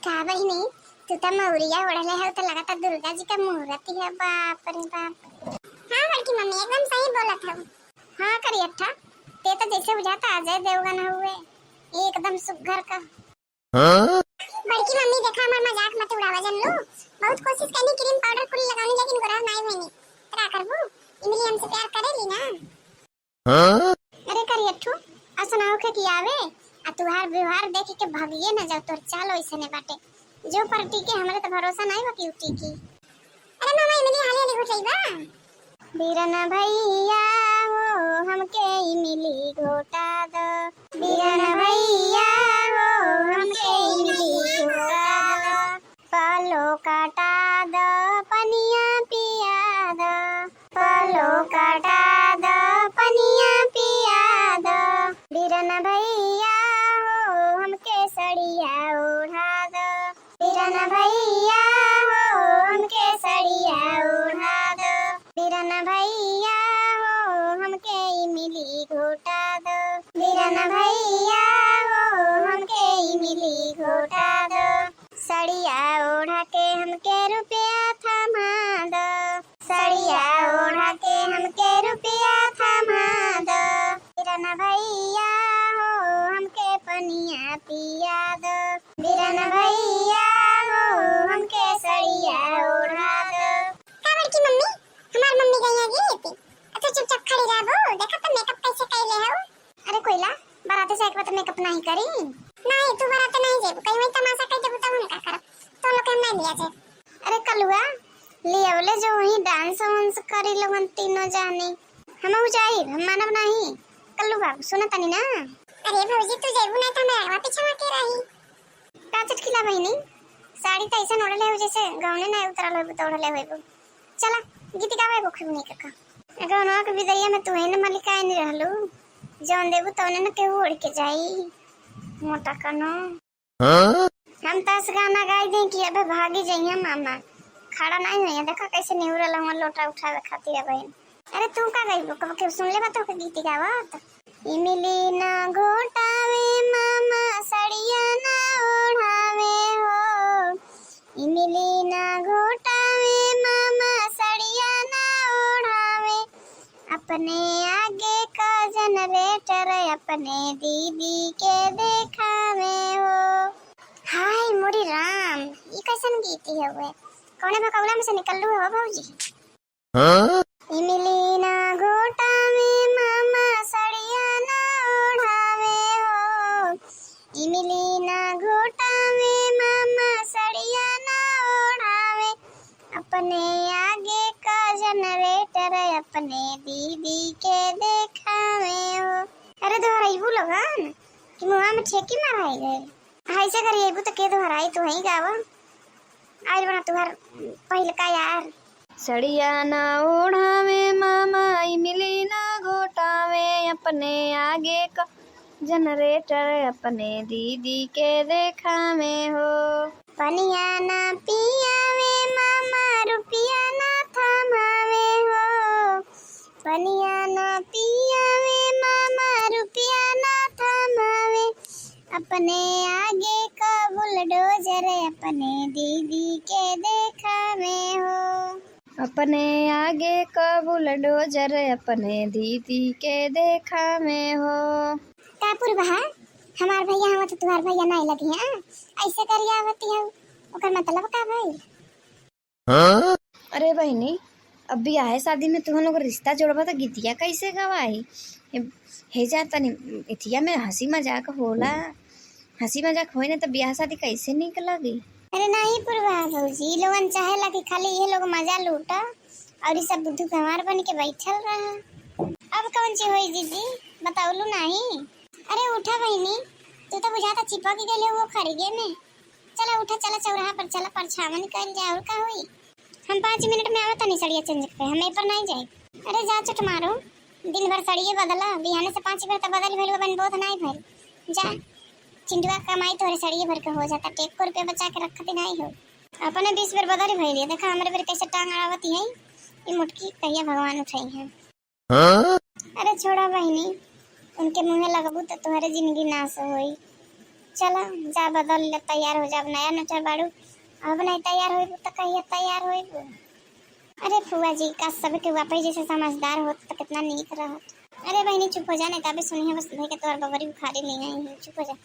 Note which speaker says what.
Speaker 1: का बहिनी तू तो मौरिया ओढ़ले है तो लगता दुर्गा जी का मूर्ति है। बाप रे बाप। हाँ बड़की मम्मी एकदम सही बोला था। हाँ करियठा ते तो जैसे बुझाता अजय देवगन हुए एकदम सुघर का। हाँ? बड़की मम्मी देखा हमार मजाक मत उड़ावा जन लो। बहुत कोशिश करनी क्रीम पाउडर कुल लगाने लेकिन गोरा नहीं बनी। क्या करबू इमली हमसे प्यार करेली ना। हाँ? अरे करियठू असनाओ के की आवे आ तुहार व्यवहार देख के भागिए न जाओ तोर चाल ओइसने बाटे जो पर टीके हमरे तो भरोसा नहीं बा कि टीकी। अरे मामा इमली हाले हाले घोट बा बीरना भैया हो हमके इमली घोटा दो। बीरना भैया हो हमके इमली घोटा दो। पालो काटा दो पनिया पिया दो। पालो काटा दो पनिया पिया दो। बीरना भैया हो हमके सड़िया ओढ़ा दो। बीरना भैया हो हमके सड़िया ओढ़ा दो। बीरना भैया हो हमके इमली घोटा दो। बीरना भैया हो हमके इमली घोटा दो। सड़िया ओढ़ा के हमके रुपया थमा दो। सड़िया ओढ़ा के हमके रुपया थमा दो। बीरना भैया हो हमके पनिया पिया दो। बीरना भैया हो हमके सड़िया ओढ़ा दो। का बड़की मम्मी हमार मम्मी गई है थी। अच्छा चुपचाप खड़ी रहबो देखा तो मेकअप कैसे कैले हो। अरे कोइला बारात से एक बार मेकअप नहीं करी। नहीं तू बारात नहीं जेब कहीं में तमाशा कर देबू तब हम का करब तो लोग हम नहीं लिया जे। अरे कलुआ लियावले जो वही डांस वांस करी लोगन तीनों जानी हम जाई हम मानब नहीं। कल्लू बाबू सुना तनी ना। अरे भौजी तू जेबू नहीं तो मैं आवा पीछे में के रही। का चटकीला बहिनी साड़ी त ऐसे ओढ़ले हो जैसे गाउने नहीं उतरल हो तो ओढ़ले होइबो। चला गीत गावे बुखनी का गानवा के विदैया में तू है न मलिका नहीं रहलू जौन देबू तौने न केहू ओढ़ के जाई मोटा कनो। हां हम तस गाना गाई दे कि अबे भागी जइया मामा खड़ा नहीं होइया देखा कैसे निहुरल हम लोटा उठावे खातिर है बहन। अरे तू का गइबो कब के सुन ले बा तो के गीत गावत। इमली ना घोटावे मामा सड़िया ना ओढ़ावे हो। इमली ना घोटावे मामा सड़िया ना ओढ़ावे। अपने आगे का जनरेटर अपने दीदी के देखावे हो। हाय मोरी राम ये कैसन गीत है वे कौने भकौला में से निकललू हो भौजी। हां इमली ना घोटावे मामा सड़िया ना ओढ़ावे हो। इमली ना घोटावे मामा सड़िया ना ओढ़ावे। अपने आगे का जनरेटर अपने दीदी के देखावे हो। अरे दोहराइबू लोगन कि मुंह में ठेकी माराई गए ऐसे करिएबू तो के दोहराई तू ही गावा आज बना तुहार पहले का यार।
Speaker 2: सड़िया ना ओढ़ावे मामा इमली ना घोटावे। अपने आगे का जनरेटर अपने दीदी के देखावे हो।
Speaker 1: पनिया ना पियावे मामा रुपया ना थमावे हो। पनिया ना पियावे मामा रुपया ना थमावे। अपने आगे का बुलडोजर अपने दीदी के देखावे हो।
Speaker 2: अपने आगे का बुलडोजर अपने दीदी के देखावे हो।
Speaker 1: कापुर बहा हमार भैया हम तो तुम्हार भैया नहीं लगी हैं ऐसे करिया आवती है ओकर मतलब का भाई।
Speaker 2: हाँ? अरे बहनी अब भी आए शादी में तुम लोग रिश्ता जोड़बा तो गीतिया कैसे गवाई हे जा तनी इथिया में हंसी मजाक होला। हंसी मजाक होई ना तो ब्याह शादी कैसे निकलेगी।
Speaker 1: अरे नहीं पुरवा भौजी लोगन चाहेला कि खाली ये लोग मजा लूटा और ये सब बुद्धू गंवार बन के बैठल रहा। अब कौन सी होई दीदी बताओलू नहीं। अरे उठा बहनी तू तो बुझाता चिपक गेले वो खड़गे में। चला उठा चला चौराहा पर चला परछावन कर जा और का होई। हम 5 मिनट में आवत नहीं सड़िया चेंज पे हम पर नहीं जाए। अरे जा चट मारो दिन भर सड़िए बदला बिहाने से 5 बार तो बदल भइल बन बोध नहीं भइल। जा चिंटुआ कमाई तोरे सड़िए भर के हो जाता टेक को रुपया बचा के रखती नहीं हो। अपने 20 बार बदल भइल देखा हमरे पर कैसे टांग अड़ावती है ये मुटकी कहिया भगवान उठाई है। अरे छोड़ा बहनी उनके मुँह लगबू तो तुम्हारे जिंदगी नाश होई। चला जा बदल ले, तैयार हो जा, अब नया नचर बाड़ू, अब नहीं तैयार होइबू तो कहिया तैयार होइबू। अरे फुआ जी का सब के वापस जैसे समझदार होत तो कितना नीक रहत। अरे बहनी चुप हो जा, नहीं तबे सुनिए बस भाई के तोर बबरी बुखारी ले आई है, चुप हो जा।